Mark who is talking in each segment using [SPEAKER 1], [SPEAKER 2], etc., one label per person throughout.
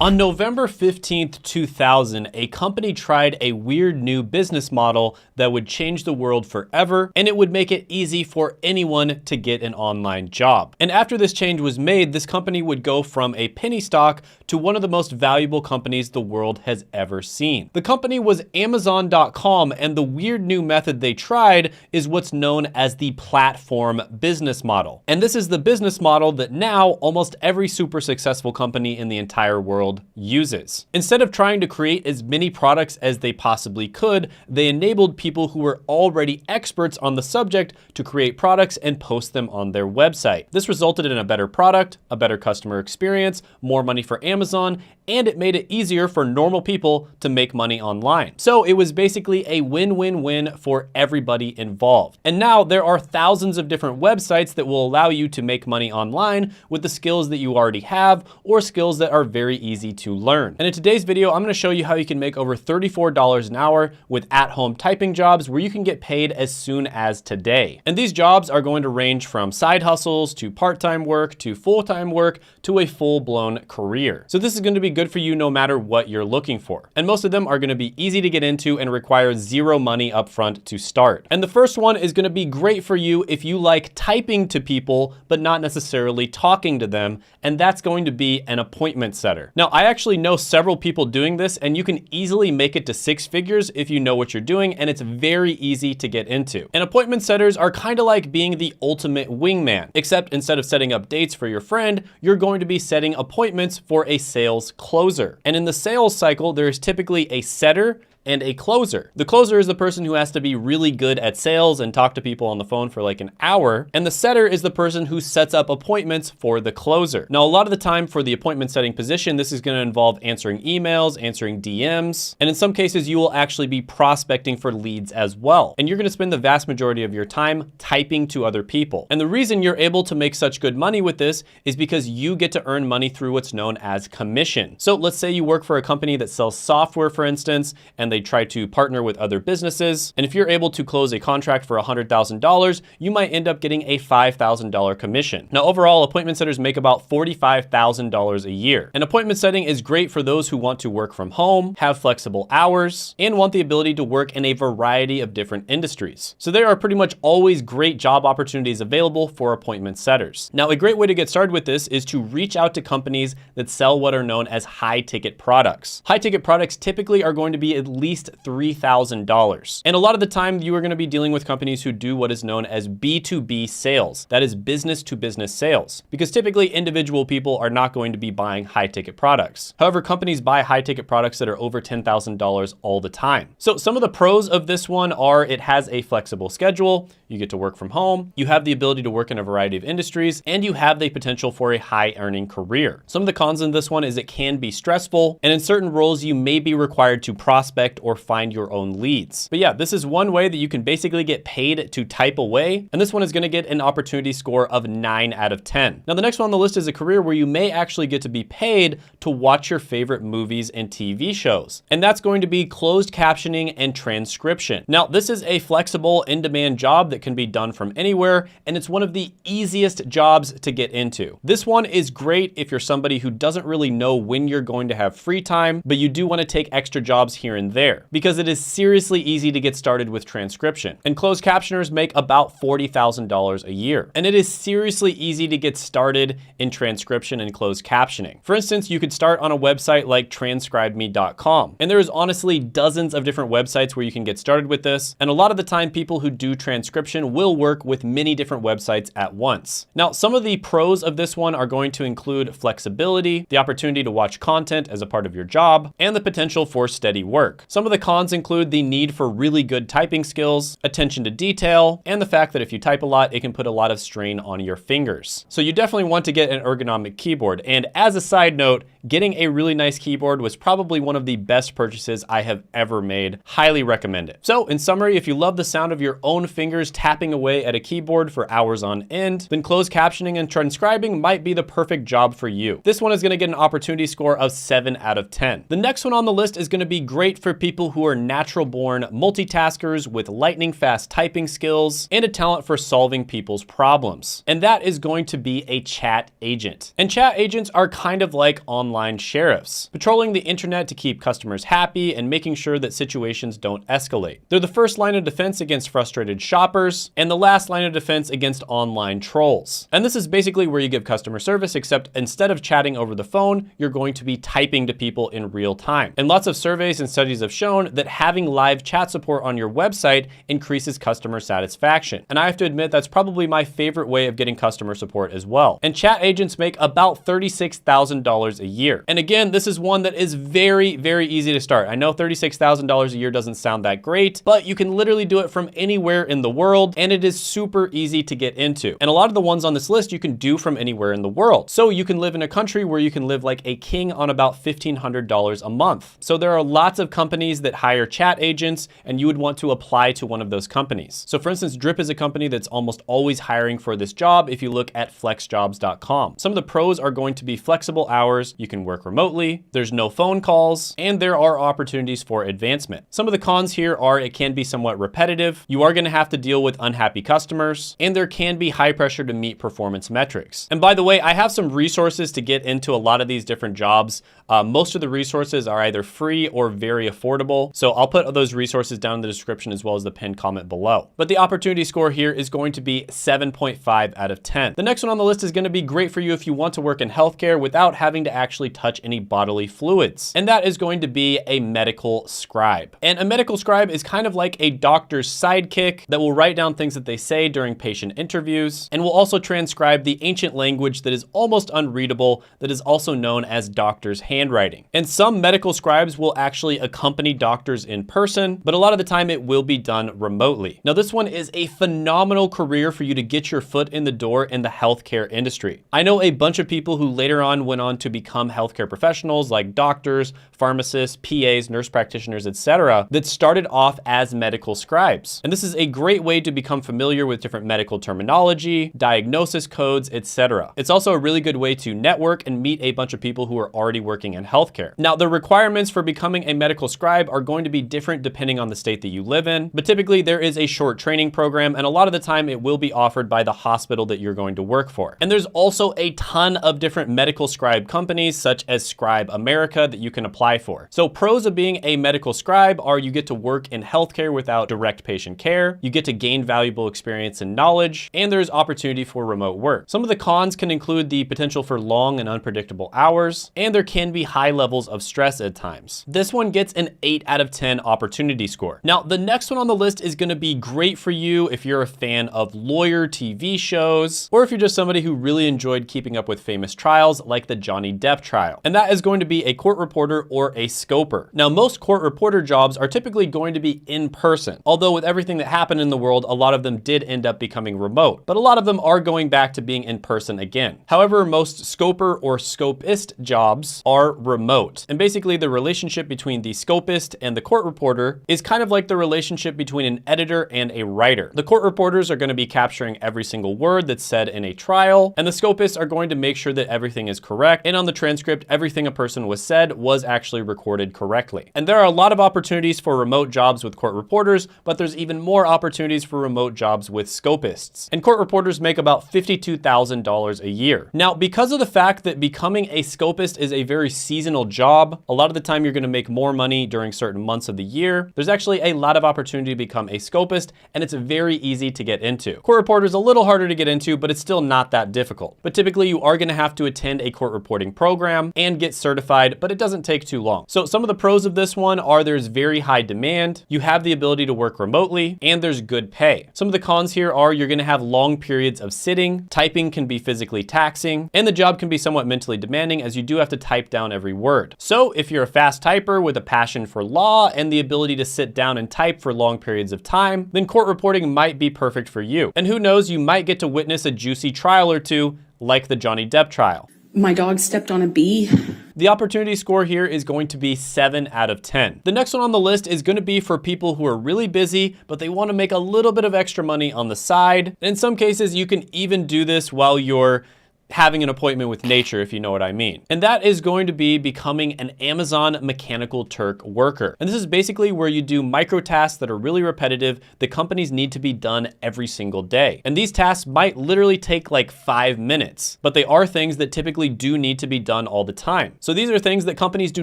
[SPEAKER 1] On November 15th, 2000, a company tried a weird new business model that would change the world forever, and it would make it easy for anyone to get an online job. And after this change was made, this company would go from a penny stock to one of the most valuable companies the world has ever seen. The company was Amazon.com, and the weird new method they tried is what's known as the platform business model. And this is the business model that now almost every super successful company in the entire world uses. Instead of trying to create as many products as they possibly could, they enabled people who were already experts on the subject to create products and post them on their website. This resulted in a better product, a better customer experience, more money for Amazon, and it made it easier for normal people to make money online. So it was basically a win-win-win for everybody involved. And now there are thousands of different websites that will allow you to make money online with the skills that you already have or skills that are very easy to learn. And in today's video, I'm going to show you how you can make over $34 an hour with at-home typing jobs where you can get paid as soon as today. And these jobs are going to range from side hustles to part-time work to full-time work to a full-blown career. So this is going to be good for you no matter what you're looking for. And most of them are going to be easy to get into and require zero money upfront to start. And the first one is going to be great for you if you like typing to people but not necessarily talking to them, and that's going to be an appointment setter. Now, I actually know several people doing this, and you can easily make it to 6 figures if you know what you're doing, and it's very easy to get into. And appointment setters are kind of like being the ultimate wingman, except instead of setting up dates for your friend, you're going to be setting appointments for a sales closer. And in the sales cycle, there is typically a setter and a closer. The closer is the person who has to be really good at sales and talk to people on the phone for like an hour. And the setter is the person who sets up appointments for the closer. Now, a lot of the time for the appointment setting position, this is going to involve answering emails, answering DMs, and in some cases, you will actually be prospecting for leads as well. And you're going to spend the vast majority of your time typing to other people. And the reason you're able to make such good money with this is because you get to earn money through what's known as commission. So let's say you work for a company that sells software, for instance, and they try to partner with other businesses. And if you're able to close a contract for $100,000, you might end up getting a $5,000 commission. Now, overall, appointment setters make about $45,000 a year. And appointment setting is great for those who want to work from home, have flexible hours, and want the ability to work in a variety of different industries. So there are pretty much always great job opportunities available for appointment setters. Now, a great way to get started with this is to reach out to companies that sell what are known as high-ticket products. High-ticket products typically are going to be at least $3,000. And a lot of the time you are going to be dealing with companies who do what is known as B2B sales. That is business to business sales, because typically individual people are not going to be buying high ticket products. However, companies buy high ticket products that are over $10,000 all the time. So some of the pros of this one are it has a flexible schedule. You get to work from home. You have the ability to work in a variety of industries, and you have the potential for a high earning career. Some of the cons in this one is it can be stressful, and in certain roles, you may be required to prospect or find your own leads. But yeah, this is one way that you can basically get paid to type away. And this one is going to get an opportunity score of 9 out of 10. Now, the next one on the list is a career where you may actually get to be paid to watch your favorite movies and TV shows. And that's going to be closed captioning and transcription. Now, this is a flexible in-demand job that can be done from anywhere, and it's one of the easiest jobs to get into. This one is great if you're somebody who doesn't really know when you're going to have free time, but you do want to take extra jobs here and there, because it is seriously easy to get started with transcription. And closed captioners make about $40,000 a year. And it is seriously easy to get started in transcription and closed captioning. For instance, you could start on a website like transcribeme.com. And there's honestly dozens of different websites where you can get started with this. And a lot of the time, people who do transcription will work with many different websites at once. Now, some of the pros of this one are going to include flexibility, the opportunity to watch content as a part of your job, and the potential for steady work. Some of the cons include the need for really good typing skills, attention to detail, and the fact that if you type a lot, it can put a lot of strain on your fingers. So you definitely want to get an ergonomic keyboard. And as a side note, getting a really nice keyboard was probably one of the best purchases I have ever made. Highly recommend it. So in summary, if you love the sound of your own fingers tapping away at a keyboard for hours on end, then closed captioning and transcribing might be the perfect job for you. This one is going to get an opportunity score of 7 out of 10. The next one on the list is going to be great for people who are natural-born multitaskers with lightning-fast typing skills and a talent for solving people's problems. And that is going to be a chat agent. And chat agents are kind of like online sheriffs, patrolling the internet to keep customers happy and making sure that situations don't escalate. They're the first line of defense against frustrated shoppers and the last line of defense against online trolls. And this is basically where you give customer service, except instead of chatting over the phone, you're going to be typing to people in real time. And lots of surveys and studies have shown that having live chat support on your website increases customer satisfaction. And I have to admit, that's probably my favorite way of getting customer support as well. And chat agents make about $36,000 a year. And again, this is one that is very, very easy to start. I know $36,000 a year doesn't sound that great, but you can literally do it from anywhere in the world, and it is super easy to get into. And a lot of the ones on this list you can do from anywhere in the world. So you can live in a country where you can live like a king on about $1,500 a month. So there are lots of companies that hire chat agents, and you would want to apply to one of those companies. So for instance, Drip is a company that's almost always hiring for this job if you look at flexjobs.com. Some of the pros are going to be flexible hours, you can work remotely, there's no phone calls, and there are opportunities for advancement. Some of the cons here are it can be somewhat repetitive, you are going to have to deal with unhappy customers, and there can be high pressure to meet performance metrics. And by the way, I have some resources to get into a lot of these different jobs. Most of the resources are either free or very affordable. So I'll put those resources down in the description as well as the pinned comment below. But the opportunity score here is going to be 7.5 out of 10. The next one on the list is going to be great for you if you want to work in healthcare without having to actually touch any bodily fluids. And that is going to be a medical scribe. And a medical scribe is kind of like a doctor's sidekick that will write down things that they say during patient interviews and will also transcribe the ancient language that is almost unreadable that is also known as doctor's handwriting. And some medical scribes will actually accompany doctors in person, but a lot of the time it will be done remotely. Now this one is a phenomenal career for you to get your foot in the door in the healthcare industry. I know a bunch of people who later on went on to become healthcare professionals like doctors, pharmacists, PAs, nurse practitioners, etc., that started off as medical scribes. And this is a great way to become familiar with different medical terminology, diagnosis codes, etc. It's also a really good way to network and meet a bunch of people who are already working in healthcare. Now, the requirements for becoming a medical scribe are going to be different depending on the state that you live in, but typically there is a short training program, and a lot of the time it will be offered by the hospital that you're going to work for. And there's also a ton of different medical scribe companies such as Scribe America that you can apply for. So pros of being a medical scribe are you get to work in healthcare without direct patient care, you get to gain valuable experience and knowledge, and there's opportunity for remote work. Some of the cons can include the potential for long and unpredictable hours, and there can be high levels of stress at times. This one gets an 8 out of 10 opportunity score. Now, the next one on the list is gonna be great for you if you're a fan of lawyer TV shows, or if you're just somebody who really enjoyed keeping up with famous trials like the Johnny Depp trial. And that is going to be a court reporter or a scoper. Now, most court reporter jobs are typically going to be in person, although with everything that happened in the world, a lot of them did end up becoming remote, but a lot of them are going back to being in person again. However, most scoper or scopist jobs are remote. And basically the relationship between the scopist and the court reporter is kind of like the relationship between an editor and a writer. The court reporters are going to be capturing every single word that's said in a trial, and the scopists are going to make sure that everything is correct, and on the transcript, everything a person was said was actually recorded correctly. And there are a lot of opportunities for remote jobs with court reporters, but there's even more opportunities for remote jobs with scopists. And court reporters make about $52,000 a year. Now, because of the fact that becoming a scopist is a very seasonal job, a lot of the time you're going to make more money during certain months of the year, there's actually a lot of opportunity to become a scopist, and it's very easy to get into. Court reporter is a little harder to get into, but it's still not that difficult. But typically you are going to have to attend a court reporting program and get certified, but it doesn't take too long. So some of the pros of this one are there's very high demand, you have the ability to work remotely, and there's good pay. Some of the cons here are you're going to have long periods of sitting, typing can be physically taxing, and the job can be somewhat mentally demanding as you do have to type down every word. So if you're a fast typer with a passion for law and the ability to sit down and type for long periods of time, then court reporting might be perfect for you. And who knows, you might get to witness a juicy trial or two like the Johnny Depp trial.
[SPEAKER 2] My dog stepped on a bee.
[SPEAKER 1] The opportunity score here is going to be 7 out of 10. The next one on the list is going to be for people who are really busy, but they want to make a little bit of extra money on the side. In some cases, you can even do this while you're having an appointment with nature, if you know what I mean. And that is going to be becoming an Amazon Mechanical Turk worker. And this is basically where you do micro tasks that are really repetitive that companies need to be done every single day. And these tasks might literally take like 5 minutes, but they are things that typically do need to be done all the time. So these are things that companies do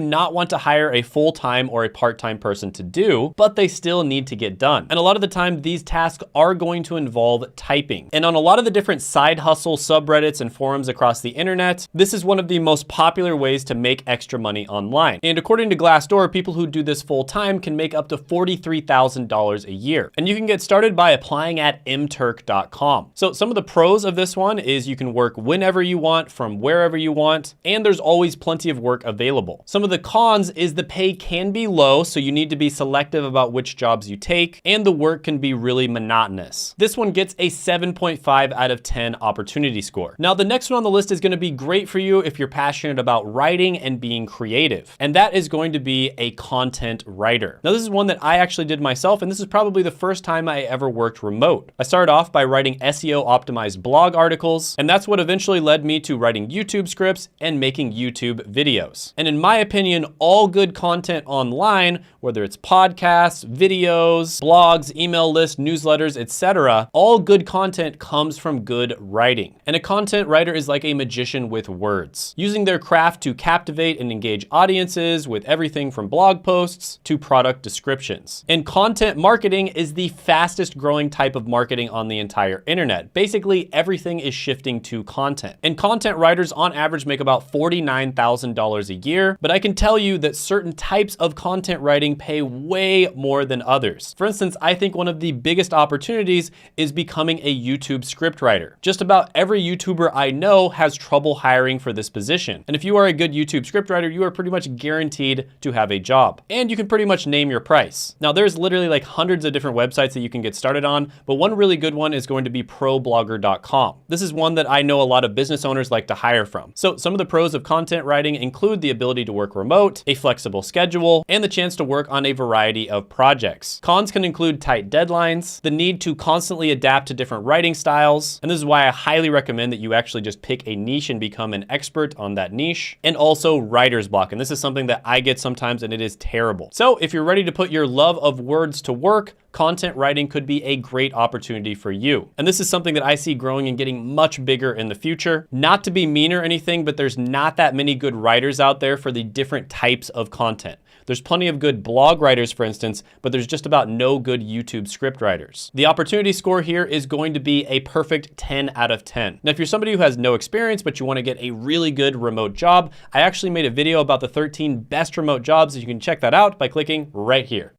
[SPEAKER 1] not want to hire a full-time or a part-time person to do, but they still need to get done. And a lot of the time, these tasks are going to involve typing. And on a lot of the different side hustle subreddits and forums across the internet, this is one of the most popular ways to make extra money online. And according to Glassdoor, people who do this full-time can make up to $43,000 a year. And you can get started by applying at mturk.com. So some of the pros of this one is you can work whenever you want, from wherever you want, and there's always plenty of work available. Some of the cons is the pay can be low, so you need to be selective about which jobs you take, and the work can be really monotonous. This one gets a 7.5 out of 10 opportunity score. Now, the next one on the list is going to be great for you if you're passionate about writing and being creative, and that is going to be a content writer. Now, this is one that I actually did myself, and this is probably the first time I ever worked remote. I started off by writing SEO optimized blog articles, and that's what eventually led me to writing YouTube scripts and making YouTube videos. And in my opinion, all good content online, whether it's podcasts, videos, blogs, email lists, newsletters, etc., all good content comes from good writing. And a content writer is like a magician with words, using their craft to captivate and engage audiences with everything from blog posts to product descriptions. And content marketing is the fastest growing type of marketing on the entire internet. Basically, everything is shifting to content. And content writers on average make about $49,000 a year, but I can tell you that certain types of content writing pay way more than others. For instance, I think one of the biggest opportunities is becoming a YouTube scriptwriter. Just about every YouTuber I know has trouble hiring for this position. And if you are a good YouTube scriptwriter, you are pretty much guaranteed to have a job. And you can pretty much name your price. Now, there's literally like hundreds of different websites that you can get started on, but one really good one is going to be ProBlogger.com. This is one that I know a lot of business owners like to hire from. So some of the pros of content writing include the ability to work remote, a flexible schedule, and the chance to work on a variety of projects. Cons can include tight deadlines, the need to constantly adapt to different writing styles, and this is why I highly recommend that you actually just pick a niche and become an expert on that niche, and also writer's block. And this is something that I get sometimes, and it is terrible. So if you're ready to put your love of words to work, content writing could be a great opportunity for you. And this is something that I see growing and getting much bigger in the future. Not to be mean or anything, but there's not that many good writers out there for the different types of content. There's plenty of good blog writers, for instance, but there's just about no good YouTube script writers. The opportunity score here is going to be a perfect 10 out of 10. Now, if you're somebody who has no experience, but you want to get a really good remote job, I actually made a video about the 13 best remote jobs. You can check that out by clicking right here.